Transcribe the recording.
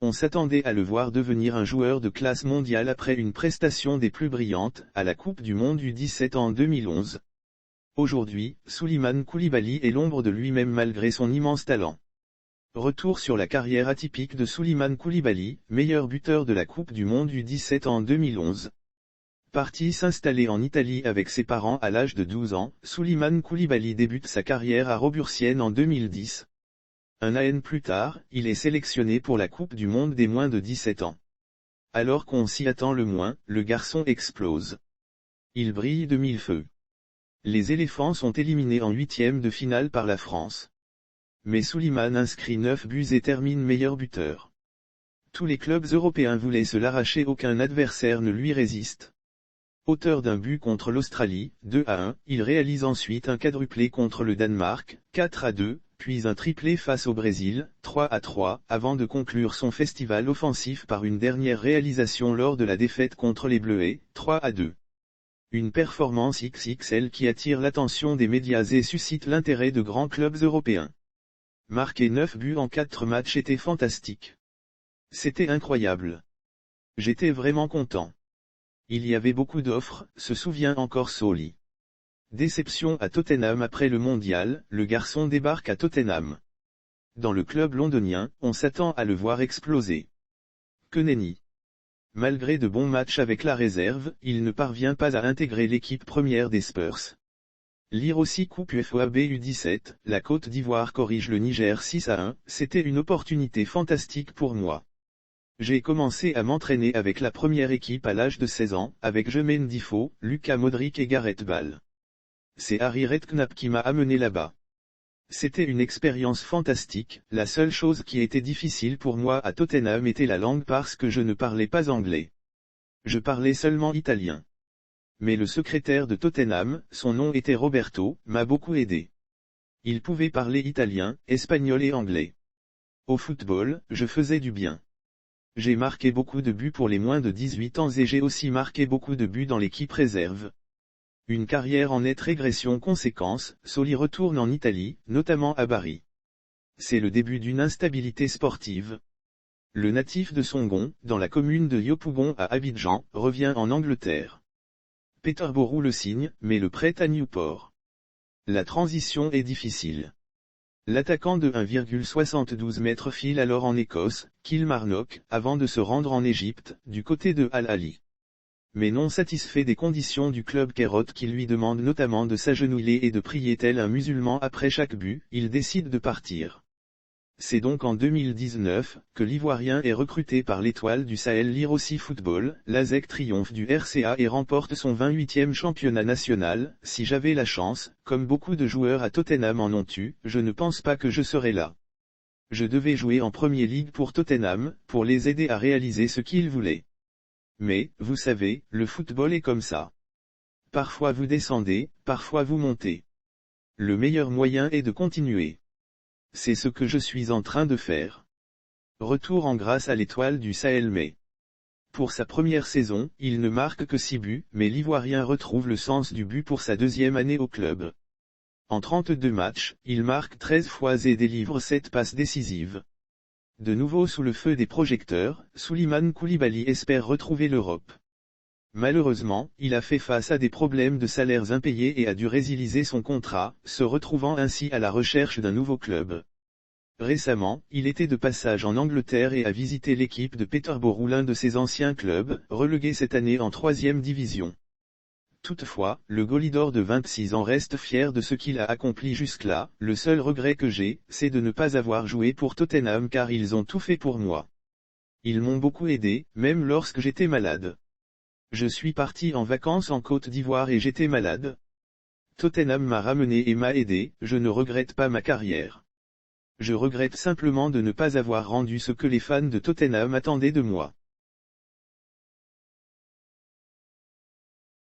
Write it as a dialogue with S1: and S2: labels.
S1: on s'attendait à le voir devenir un joueur de classe mondiale après une prestation des plus brillantes, à la Coupe du Monde U17 en 2011. Aujourd'hui, Souleymane Coulibaly est l'ombre de lui-même malgré son immense talent. Retour sur la carrière atypique de Souleymane Coulibaly, meilleur buteur de la Coupe du Monde U17 en 2011. Parti s'installer en Italie avec ses parents à l'âge de 12 ans, Souleymane Coulibaly débute sa carrière à Robursienne en 2010. Un an plus tard, il est sélectionné pour la Coupe du Monde des moins de 17 ans. Alors qu'on s'y attend le moins, le garçon explose. Il brille de mille feux. Les éléphants sont éliminés en huitième de finale par la France. Mais Souleymane inscrit 9 buts et termine meilleur buteur. Tous les clubs européens voulaient se l'arracher, aucun adversaire ne lui résiste. Auteur d'un but contre l'Australie, 2-1, il réalise ensuite un quadruplé contre le Danemark, 4-2, puis un triplé face au Brésil, 3-3, avant de conclure son festival offensif par une dernière réalisation lors de la défaite contre les Bleuets, 3-2. Une performance XXL qui attire l'attention des médias et suscite l'intérêt de grands clubs européens. Marquer 9 buts en 4 matchs était fantastique. C'était incroyable. J'étais vraiment content. Il y avait beaucoup d'offres, se souvient encore Soli. Déception à Tottenham après le mondial, le garçon débarque à Tottenham. Dans le club londonien, on s'attend à le voir exploser. Que nenni. Malgré de bons matchs avec la réserve, il ne parvient pas à intégrer l'équipe première des Spurs. Lire aussi Coupe UEFA U17, la Côte d'Ivoire corrige le Niger 6-1, c'était une opportunité fantastique pour moi. J'ai commencé à m'entraîner avec la première équipe à l'âge de 16 ans, avec Jermaine Defoe, Luka Modric et Gareth Bale. C'est Harry Redknapp qui m'a amené là-bas. C'était une expérience fantastique, la seule chose qui était difficile pour moi à Tottenham était la langue parce que je ne parlais pas anglais. Je parlais seulement italien. Mais le secrétaire de Tottenham, son nom était Roberto, m'a beaucoup aidé. Il pouvait parler italien, espagnol et anglais. Au football, je faisais du bien. J'ai marqué beaucoup de buts pour les moins de 18 ans et j'ai aussi marqué beaucoup de buts dans l'équipe réserve. Une carrière en nette régression conséquence, Soli retourne en Italie, notamment à Bari. C'est le début d'une instabilité sportive. Le natif de Songon, dans la commune de Yopougon à Abidjan, revient en Angleterre. Peterborough le signe, mais le prête à Newport. La transition est difficile. L'attaquant de 1,72 m file alors en Écosse, Kilmarnock, avant de se rendre en Égypte, du côté de Al-Ahly. Mais non satisfait des conditions du club Kairote qui lui demande notamment de s'agenouiller et de prier tel un musulman après chaque but, il décide de partir. C'est donc en 2019, que l'Ivoirien est recruté par l'Étoile du Sahel Lirossi Football, l'ASEC triomphe du RCA et remporte son 28e championnat national. Si j'avais la chance, comme beaucoup de joueurs à Tottenham en ont eu, je ne pense pas que je serais là. Je devais jouer en Premier League pour Tottenham, pour les aider à réaliser ce qu'ils voulaient. Mais, vous savez, le football est comme ça. Parfois vous descendez, parfois vous montez. Le meilleur moyen est de continuer. C'est ce que je suis en train de faire. Retour en grâce à l'Étoile du Sahel mais. Pour sa première saison, il ne marque que 6 buts, mais l'Ivoirien retrouve le sens du but pour sa deuxième année au club. En 32 matchs, il marque 13 fois et délivre 7 passes décisives. De nouveau sous le feu des projecteurs, Souleymane Coulibaly espère retrouver l'Europe. Malheureusement, il a fait face à des problèmes de salaires impayés et a dû résilier son contrat, se retrouvant ainsi à la recherche d'un nouveau club. Récemment, il était de passage en Angleterre et a visité l'équipe de Peterborough, l'un de ses anciens clubs, relégué cette année en 3e division. Toutefois, le Golidor de 26 ans reste fier de ce qu'il a accompli jusque-là. Le seul regret que j'ai, c'est de ne pas avoir joué pour Tottenham car ils ont tout fait pour moi. Ils m'ont beaucoup aidé, même lorsque j'étais malade. Je suis parti en vacances en Côte d'Ivoire et j'étais malade. Tottenham m'a ramené et m'a aidé, je ne regrette pas ma carrière. Je regrette simplement de ne pas avoir rendu ce que les fans de Tottenham attendaient de moi.